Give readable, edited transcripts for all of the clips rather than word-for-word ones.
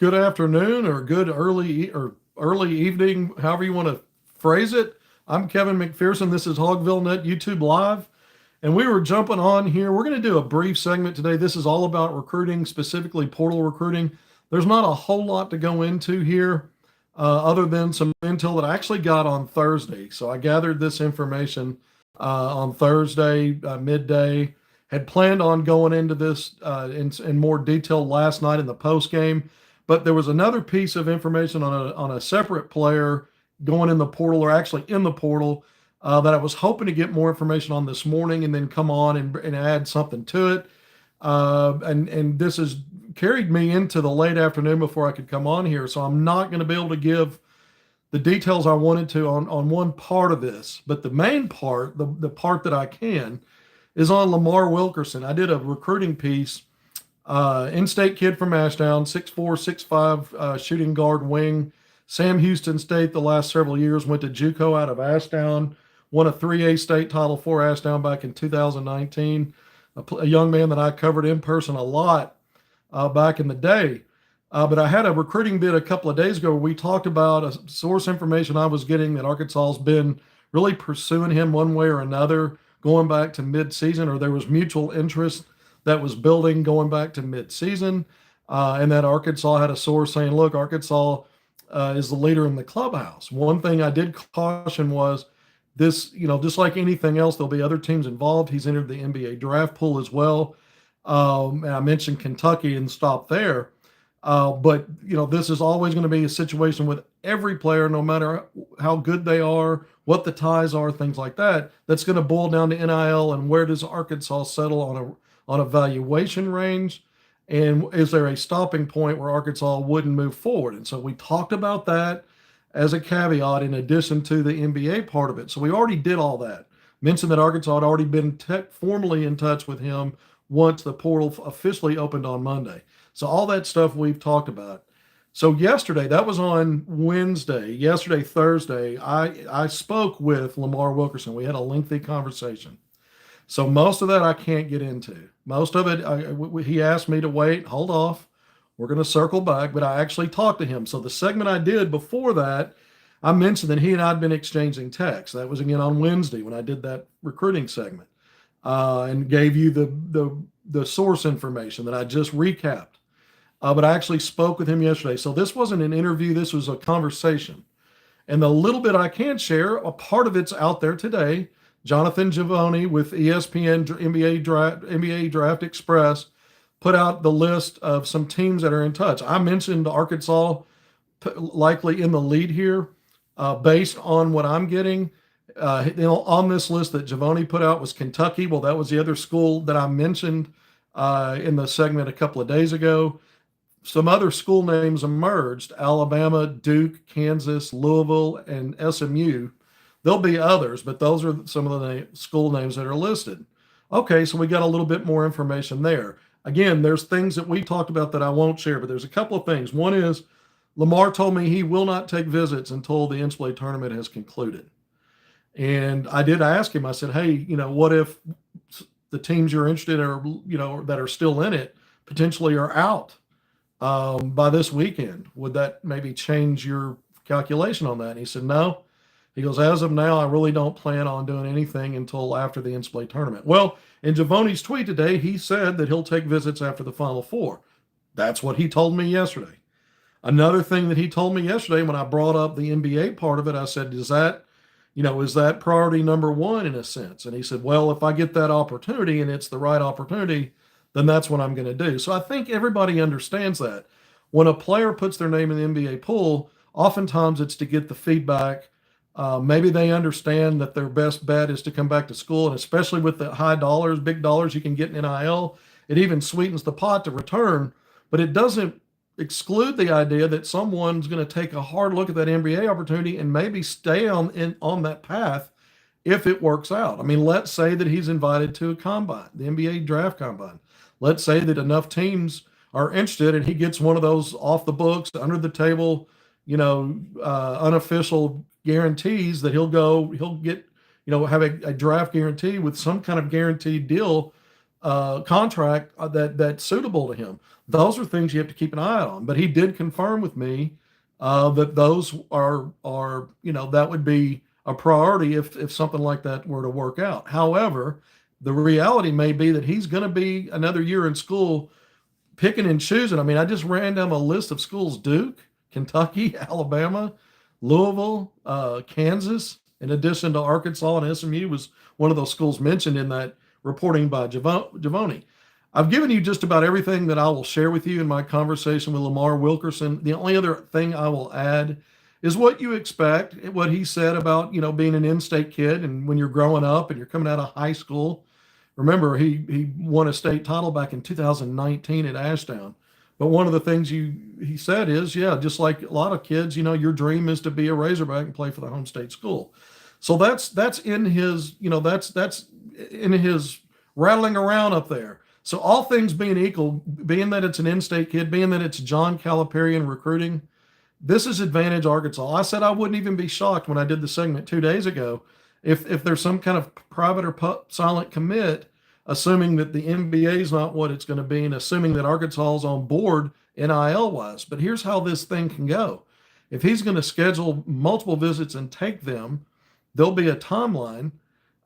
good afternoon or good early evening, however you want to phrase it. I'm Kevin McPherson. This is HogvilleNET YouTube Live, and we were jumping on here. We're going to do a brief segment today. This is all about recruiting, specifically portal recruiting. There's not a whole lot to go into here, other than some intel that I actually got on Thursday. So I gathered this information on Thursday midday. Had planned on going into this in more detail last night in the post game. But there was another piece of information on a separate player going in the portal, or actually in the portal, that I was hoping to get more information on this morning, and then come on and add something to it. And this has carried me into the late afternoon before I could come on here, so I'm not going to be able to give the details I wanted to on one part of this. But the main part, the part that I can, is on Lamar Wilkerson. I did a recruiting piece. In-state kid from Ashdown, 6'4", 6'5", shooting guard wing. Sam Houston State the last several years, went to JUCO out of Ashdown, won a 3A state title for Ashdown back in 2019. A young man that I covered in person a lot back in the day. But I had a recruiting bit a couple of days ago where we talked about a source information I was getting that Arkansas has been really pursuing him one way or another going back to mid-season, or there was mutual interest that was building going back to mid-season, and that Arkansas had a source saying, look, Arkansas is the leader in the clubhouse. One thing I did caution was this, just like anything else, there'll be other teams involved. He's entered the NBA draft pool as well. And I mentioned Kentucky and stopped there. But, this is always going to be a situation with every player, no matter how good they are, what the ties are, things like that, that's going to boil down to NIL and where does Arkansas settle on a valuation range, and is there a stopping point where Arkansas wouldn't move forward? And so we talked about that as a caveat in addition to the NBA part of it. So we already did all that. Mentioned that Arkansas had already been formally in touch with him once the portal officially opened on Monday. So all that stuff we've talked about. So yesterday, that was on Wednesday. Yesterday, Thursday, I spoke with Lamar Wilkerson. We had a lengthy conversation. So most of that I can't get into. Most of it, he asked me to wait, hold off. We're going to circle back, but I actually talked to him. So the segment I did before that, I mentioned that he and I had been exchanging texts. That was again on Wednesday when I did that recruiting segment, and gave you the source information that I just recapped. But I actually spoke with him yesterday. So this wasn't an interview. This was a conversation. And the little bit I can share, a part of it's out there today. Jonathan Givony with ESPN NBA Draft Express put out the list of some teams that are in touch. I mentioned Arkansas likely in the lead here, based on what I'm getting. On this list that Givony put out was Kentucky. Well, that was the other school that I mentioned in the segment a couple of days ago. Some other school names emerged: Alabama, Duke, Kansas, Louisville, and SMU. There'll be others, but those are some of the school names that are listed. Okay, so we got a little bit more information there. Again, there's things that we talked about that I won't share, but there's a couple of things. One is Lamar told me he will not take visits until the NCAA tournament has concluded. And I did ask him, I said, hey, what if the teams you're interested in, or, that are still in it potentially are out by this weekend? Would that maybe change your calculation on that? And he said, no. He goes, as of now, I really don't plan on doing anything until after the NCAA tournament. Well, in Givony's tweet today, he said that he'll take visits after the Final Four. That's what he told me yesterday. Another thing that he told me yesterday when I brought up the NBA part of it, I said, is that priority number one in a sense? And he said, well, if I get that opportunity and it's the right opportunity, then that's what I'm going to do. So I think everybody understands that. When a player puts their name in the NBA pool, oftentimes it's to get the feedback. Maybe they understand that their best bet is to come back to school, and especially with the high dollars, big dollars you can get in NIL, it even sweetens the pot to return, but it doesn't exclude the idea that someone's going to take a hard look at that NBA opportunity and maybe stay on that path if it works out. I mean, let's say that he's invited to a combine, the NBA draft combine. Let's say that enough teams are interested and he gets one of those off the books, under the table, unofficial guarantees that he'll get, have a draft guarantee with some kind of guaranteed deal contract that's suitable to him. Those are things you have to keep an eye on. But he did confirm with me that those are that would be a priority if something like that were to work out. However, the reality may be that he's going to be another year in school picking and choosing. I mean, I just ran down a list of schools: Duke, Kentucky, Alabama, Louisville, Kansas, in addition to Arkansas, and SMU was one of those schools mentioned in that reporting by Javoni. I've given you just about everything that I will share with you in my conversation with Lamar Wilkerson. The only other thing I will add is what you expect, what he said about, being an in-state kid and when you're growing up and you're coming out of high school. Remember, he won a state title back in 2019 at Ashdown. But one of the things he said is, yeah, just like a lot of kids, your dream is to be a Razorback and play for the home state school. So that's in his, that's in his rattling around up there. So all things being equal, being that it's an in-state kid, being that it's John Calipari recruiting, this is advantage Arkansas. I said I wouldn't even be shocked when I did the segment 2 days ago if there's some kind of private or silent commit, assuming that the NBA is not what it's going to be and assuming that Arkansas is on board NIL wise. But here's how this thing can go. If he's going to schedule multiple visits and take them, there'll be a timeline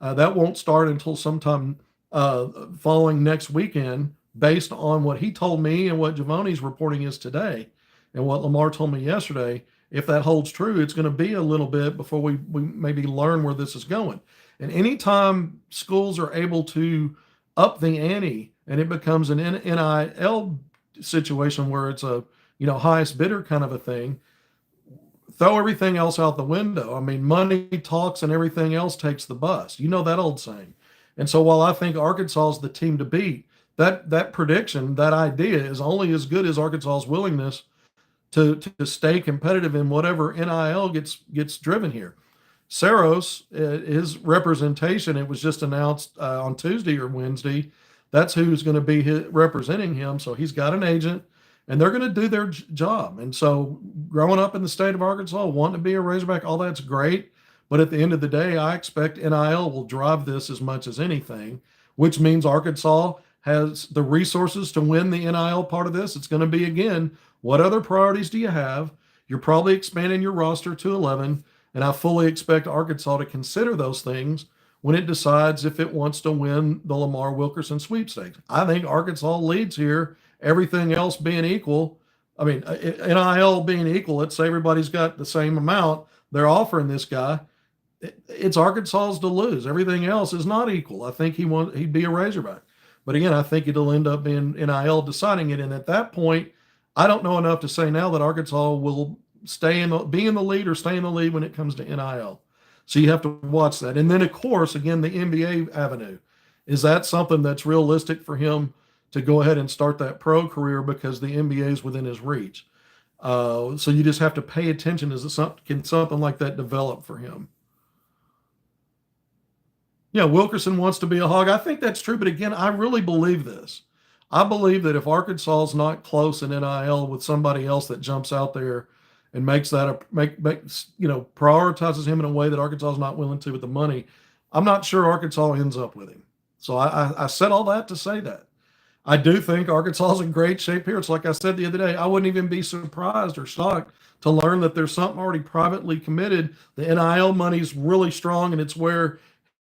that won't start until sometime following next weekend, based on what he told me and what Javoni's reporting is today and what Lamar told me yesterday. If that holds true, it's going to be a little bit before we maybe learn where this is going. And anytime schools are able to up the ante and it becomes an NIL situation where it's a highest bidder kind of a thing, throw everything else out the window. I mean, money talks and everything else takes the bus. You know that old saying. And so while I think Arkansas is the team to beat, that prediction, that idea is only as good as Arkansas's willingness to stay competitive in whatever NIL gets driven here. Saros, his representation, it was just announced on Tuesday or Wednesday, that's who's going to be representing him. So he's got an agent, and they're going to do their job. And so growing up in the state of Arkansas, wanting to be a Razorback, all that's great. But at the end of the day, I expect NIL will drive this as much as anything, which means Arkansas has the resources to win the NIL part of this. It's going to be, again, what other priorities do you have? You're probably expanding your roster to 11, and I fully expect Arkansas to consider those things when it decides if it wants to win the Lamar Wilkerson sweepstakes. I think Arkansas leads here, everything else being equal. I mean, NIL being equal, let's say everybody's got the same amount they're offering this guy. It's Arkansas's to lose. Everything else is not equal. I think he'd be a Razorback. But again, I think it'll end up being NIL deciding it. And at that point, I don't know enough to say now that Arkansas will be in the lead or stay in the lead when it comes to NIL. So you have to watch that. And then, of course, again, the NBA avenue. Is that something that's realistic for him to go ahead and start that pro career because the NBA is within his reach? So you just have to pay attention. Can something like that develop for him? Yeah, Wilkerson wants to be a Hog. I think that's true. But again, I really believe this. I believe that if Arkansas is not close in NIL with somebody else that jumps out there and makes that prioritizes him in a way that Arkansas is not willing to with the money, I'm not sure Arkansas ends up with him. So I said all that to say that. I do think Arkansas is in great shape here. It's like I said the other day, I wouldn't even be surprised or shocked to learn that there's something already privately committed. The NIL money's really strong and it's where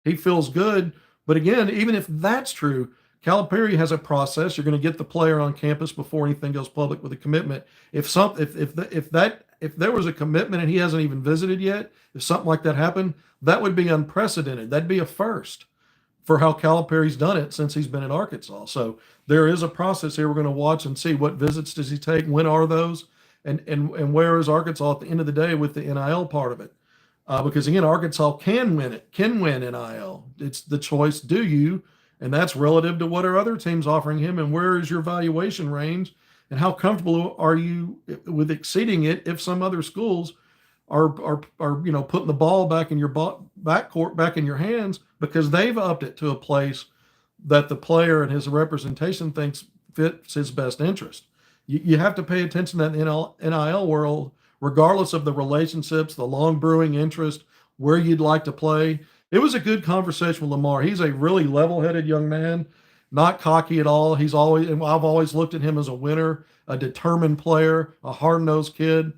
he feels good. But again, even if that's true, Calipari has a process. You're going to get the player on campus before anything goes public with a commitment. If there was a commitment and he hasn't even visited yet, if something like that happened, that would be unprecedented. That'd be a first for how Calipari's done it since he's been in Arkansas. So there is a process here we're going to watch and see what visits does he take, when are those, and where is Arkansas at the end of the day with the NIL part of it. Because again, Arkansas can win NIL. It's the choice, do you? And that's relative to what are other teams offering him and where is your valuation range and how comfortable are you with exceeding it if some other schools are putting the ball back in your backcourt, back in your hands because they've upped it to a place that the player and his representation thinks fits his best interest. You have to pay attention to that NIL world, regardless of the relationships, the long brewing interest, where you'd like to play. It was a good conversation with Lamar. He's a really level-headed young man, not cocky at all. He's always, and I've always looked at him as a winner, a determined player, a hard-nosed kid.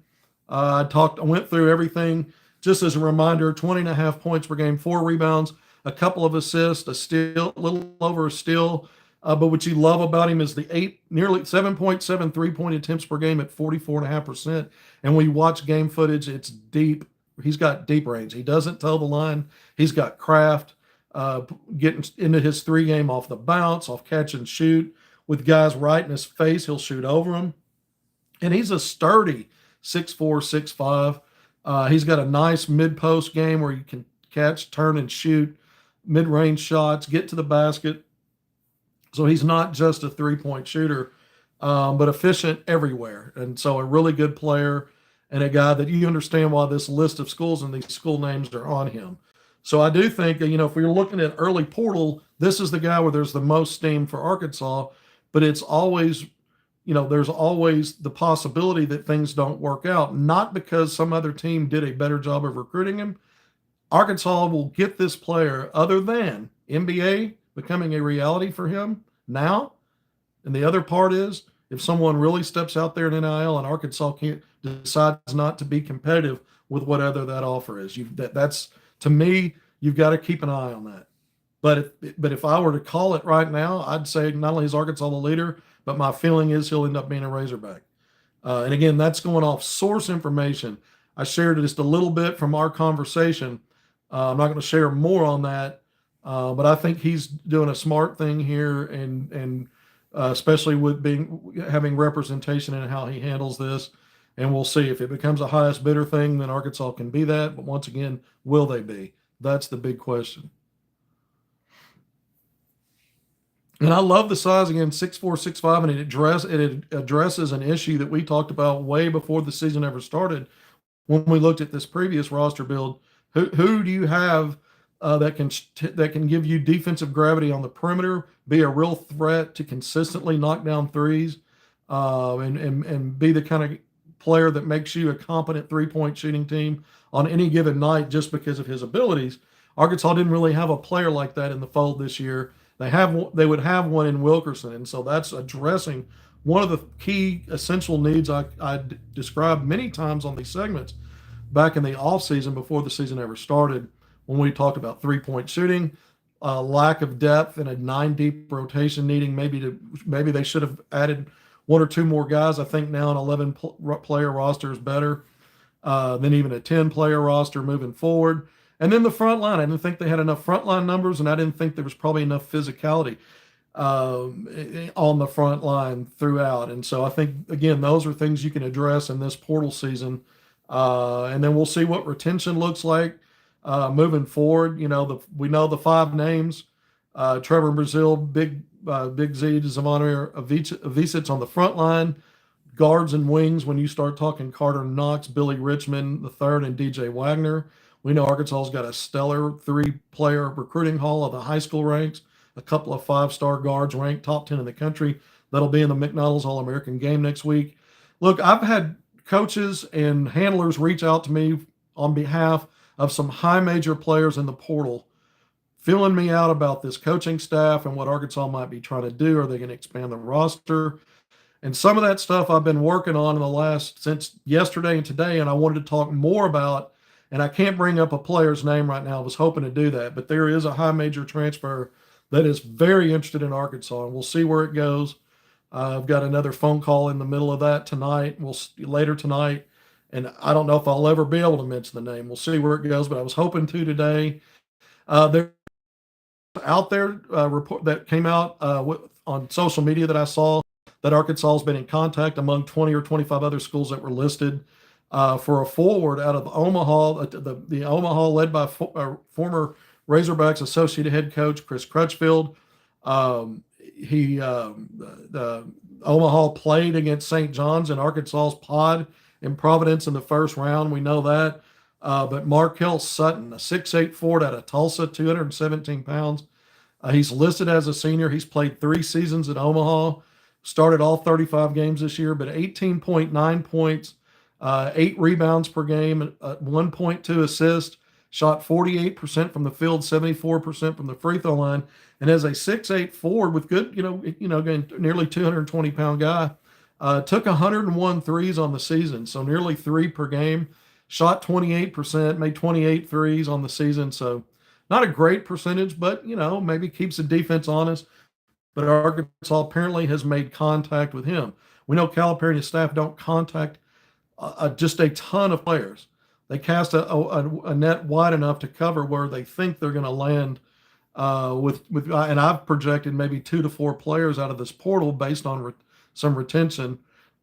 I went through everything just as a reminder: 20.5 points per game, 4 rebounds, a couple of assists, a steal, a little over a steal. But what you love about him is nearly 7.7 3-point attempts per game at 44.5%. And when you watch game footage, it's deep. He's got deep range. He doesn't toe the line. He's got craft, getting into his 3 game off the bounce, off catch and shoot. With guys right in his face, he'll shoot over them. And he's a sturdy 6'4", 6'5". He's got a nice mid-post game where you can catch, turn, and shoot mid-range shots, get to the basket. So he's not just a 3-point shooter, but efficient everywhere. And so a really good player and a guy that you understand why this list of schools and these school names are on him. So I do think, if we're looking at early portal, this is the guy where there's the most steam for Arkansas, but it's always, there's always the possibility that things don't work out, not because some other team did a better job of recruiting him. Arkansas will get this player other than NBA becoming a reality for him now. And the other part is if someone really steps out there in NIL and Arkansas decides not to be competitive with whatever that offer is, that's to me, you've got to keep an eye on that. But if I were to call it right now, I'd say not only is Arkansas the leader, but my feeling is he'll end up being a Razorback. And again, that's going off source information. I shared just a little bit from our conversation. I'm not going to share more on that, but I think he's doing a smart thing here, and especially with having representation in how he handles this. And we'll see if it becomes a highest bidder thing, then Arkansas can be that. But once again, will they be? That's the big question. And I love the size again, 6'4", 6'5", and it addresses an issue that we talked about way before the season ever started when we looked at this previous roster build. Who do you have that can give you defensive gravity on the perimeter, be a real threat to consistently knock down threes, and be the kind of player that makes you a competent 3-point shooting team on any given night just because of his abilities? Arkansas didn't really have a player like that in the fold this year. They would have one in Wilkerson, and so that's addressing one of the key essential needs I described many times on these segments back in the offseason before the season ever started, when we talked about 3-point shooting, lack of depth, and a 9-deep rotation needing maybe they should have added 1 or 2 more guys. I think now an 11-player roster is better than even a 10-player roster moving forward. And then the front line, I didn't think they had enough front line numbers, and I didn't think there was probably enough physicality on the front line throughout. And so I think, again, those are things you can address in this portal season. And then we'll see what retention looks like moving forward. We know the 5 names: Trevor Brazile, Big Z, Zavonir Avicic on the front line. Guards and wings, when you start talking Carter Knox, Billy Richmond III, and DJ Wagner. We know Arkansas's got a stellar 3-player recruiting haul of the high school ranks, a couple of 5-star guards ranked top 10 in the country. That'll be in the McDonald's All-American game next week. Look, I've had coaches and handlers reach out to me on behalf of some high major players in the portal, feeling me out about this coaching staff and what Arkansas might be trying to do. Are they going to expand the roster? And some of that stuff I've been working on since yesterday and today, and I wanted to talk more about. And I can't bring up a player's name right now. I was hoping to do that, but there is a high major transfer that is very interested in Arkansas, and we'll see where it goes. I've got another phone call in the middle of that tonight. Later tonight, and I don't know if I'll ever be able to mention the name. We'll see where it goes, but I was hoping to today. There out there report that came out on social media that I saw that Arkansas has been in contact among 20 or 25 other schools that were listed for a forward out of Omaha, the Omaha led by former Razorbacks associate head coach Chris Crutchfield. Omaha played against St. John's in Arkansas's pod in Providence in the first round. We know that. But Markel Sutton, a 6'8" forward out of Tulsa, 217 pounds. He's listed as a senior. He's played 3 seasons at Omaha, started all 35 games this year, but 18.9 points, 8 rebounds per game, 1.2 assists, shot 48% from the field, 74% from the free throw line. And as a 6'8" forward with good, again, nearly 220-pound guy, took 101 threes on the season, so nearly 3 per game. Shot 28%, made 28 threes on the season. So not a great percentage, but, maybe keeps the defense honest. But Arkansas apparently has made contact with him. We know Calipari and his staff don't contact just a ton of players. They cast a net wide enough to cover where they think they're going to land and I've projected maybe 2 to 4 players out of this portal based on some retention.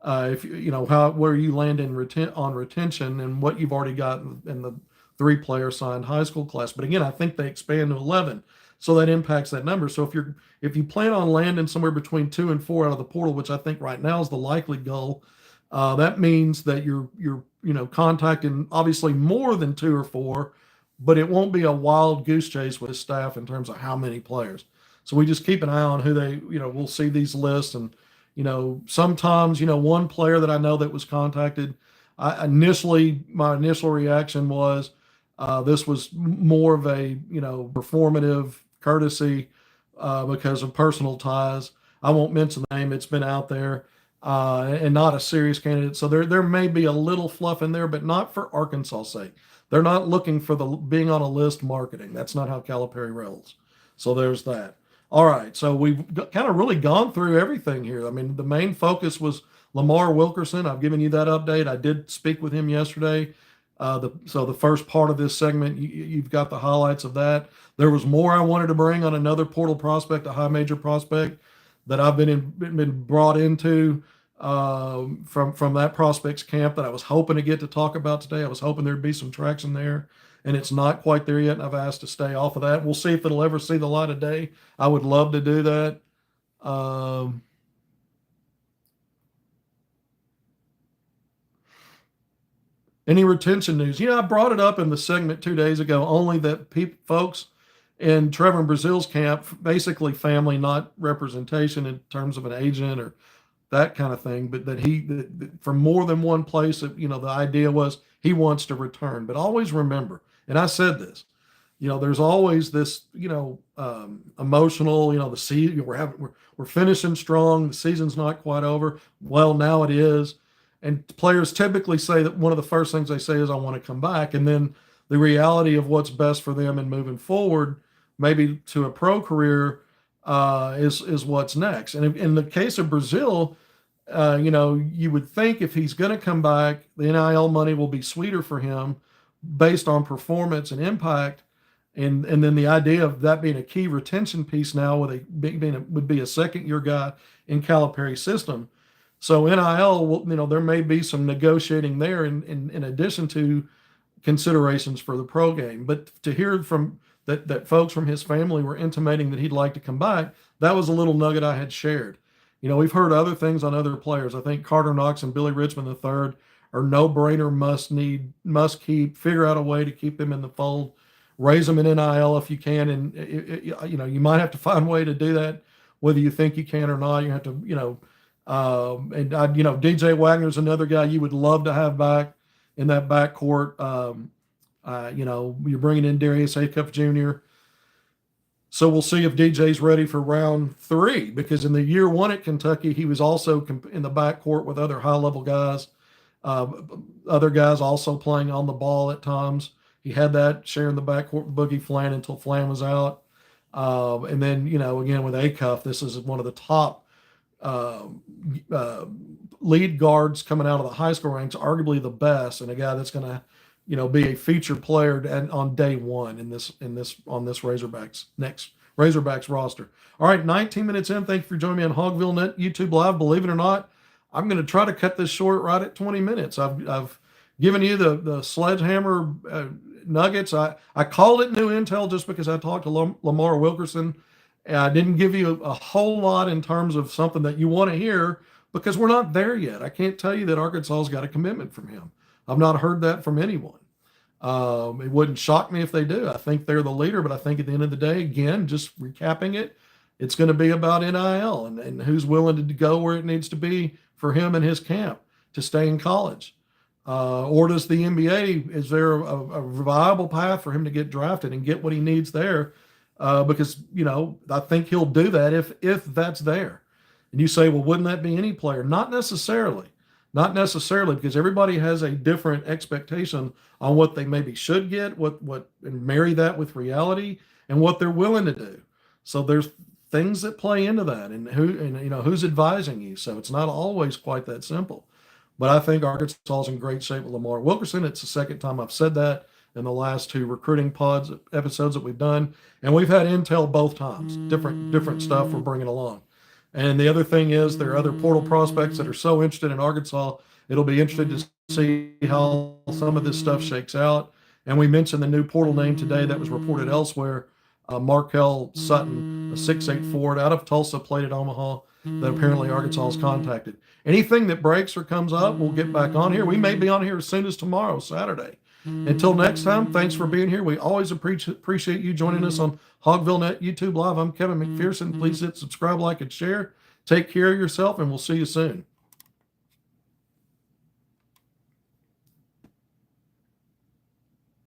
If where you land on retention and what you've already got in the 3-player signed high school class. But again, I think they expand to 11, so that impacts that number. So if you plan on landing somewhere between 2 and 4 out of the portal, which I think right now is the likely goal, that means that you're contacting obviously more than 2 or 4, but it won't be a wild goose chase with his staff in terms of how many players. So we just keep an eye on who they, we'll see these lists. And, sometimes, one player that I know that was contacted, my initial reaction was this was more of a, performative courtesy because of personal ties. I won't mention the name. It's been out there and not a serious candidate. So there may be a little fluff in there, but not for Arkansas' sake. They're not looking for the being on a list marketing. That's not how Calipari rolls. So there's that. All right. So we've kind of really gone through everything here. I mean, the main focus was Lamar Wilkerson. I've given you that update. I did speak with him yesterday. So the first part of this segment, you've got the highlights of that. There was more I wanted to bring on another portal prospect, a high major prospect that I've been brought into from that prospects camp that I was hoping to get to talk about today. I was hoping there'd be some traction there, and it's not quite there yet. And I've asked to stay off of that. We'll see if it'll ever see the light of day. I would love to do that. Any retention news? I brought it up in the segment 2 days ago, only that folks in Trevor Brazil's camp, basically family, not representation in terms of an agent or that kind of thing, but that from more than one place, the idea was he wants to return. But always remember, and I said this, there's always this, emotional, the season, we're finishing strong. The season's not quite over. Well, now it is. And players typically say that one of the first things they say is, I want to come back. And then the reality of what's best for them and moving forward, maybe to a pro career, is what's next. And in the case of Brazil, you would think if he's going to come back, the NIL money will be sweeter for him based on performance and impact. And then the idea of that being a key retention piece now would be a second-year guy in Calipari's system. So NIL, there may be some negotiating there in addition to considerations for the pro game. But to hear from that folks from his family were intimating that he'd like to come back, that was a little nugget I had shared. We've heard other things on other players. I think Carter Knox and Billy Richmond III are no-brainer, must keep, figure out a way to keep them in the fold, raise them in NIL if you can. And, you might have to find a way to do that, whether you think you can or not. You have to, DJ Wagner's another guy you would love to have back in that backcourt. You're bringing in Darius Acuff Jr., so we'll see if DJ's ready for round 3, because in the year 1 at Kentucky, he was also in the backcourt with other high-level guys, other guys also playing on the ball at times. He had that sharing the backcourt with Boogie Flan until Flan was out. And then, again, with Acuff, this is one of the top lead guards coming out of the high school ranks, arguably the best, and a guy that's going to be a featured player and on day 1 on this Razorbacks roster. All right, 19 minutes in. Thank you for joining me on HogvilleNET YouTube Live. Believe it or not, I'm going to try to cut this short right at 20 minutes. I've given you the sledgehammer nuggets. I called it new intel just because I talked to Lamar Wilkerson. And I didn't give you a whole lot in terms of something that you want to hear because we're not there yet. I can't tell you that Arkansas's got a commitment from him. I've not heard that from anyone. It wouldn't shock me if they do. I think they're the leader, but I think at the end of the day, again, just recapping it, it's going to be about NIL and who's willing to go where it needs to be for him and his camp to stay in college. Or does the NBA, is there a viable path for him to get drafted and get what he needs there? Because, I think he'll do that if that's there. And you say, well, wouldn't that be any player? Not necessarily. Not necessarily, because everybody has a different expectation on what they maybe should get, and marry that with reality and what they're willing to do. So there's things that play into that, and who's advising you. So it's not always quite that simple. But I think Arkansas is in great shape with Lamar Wilkerson. It's the second time I've said that in the last two recruiting pods episodes that we've done, and we've had intel both times, different stuff we're bringing along. And the other thing is there are other portal prospects that are so interested in Arkansas. It'll be interesting to see how some of this stuff shakes out. And we mentioned the new portal name today that was reported elsewhere, Markel Sutton, a 6'8" forward out of Tulsa, played at Omaha, that apparently Arkansas has contacted. Anything that breaks or comes up, we'll get back on here. We may be on here as soon as tomorrow, Saturday. Until next time, thanks for being here. We always appreciate you joining us on HogvilleNET YouTube Live. I'm Kevin McPherson. Please hit subscribe, like, and share. Take care of yourself, and we'll see you soon.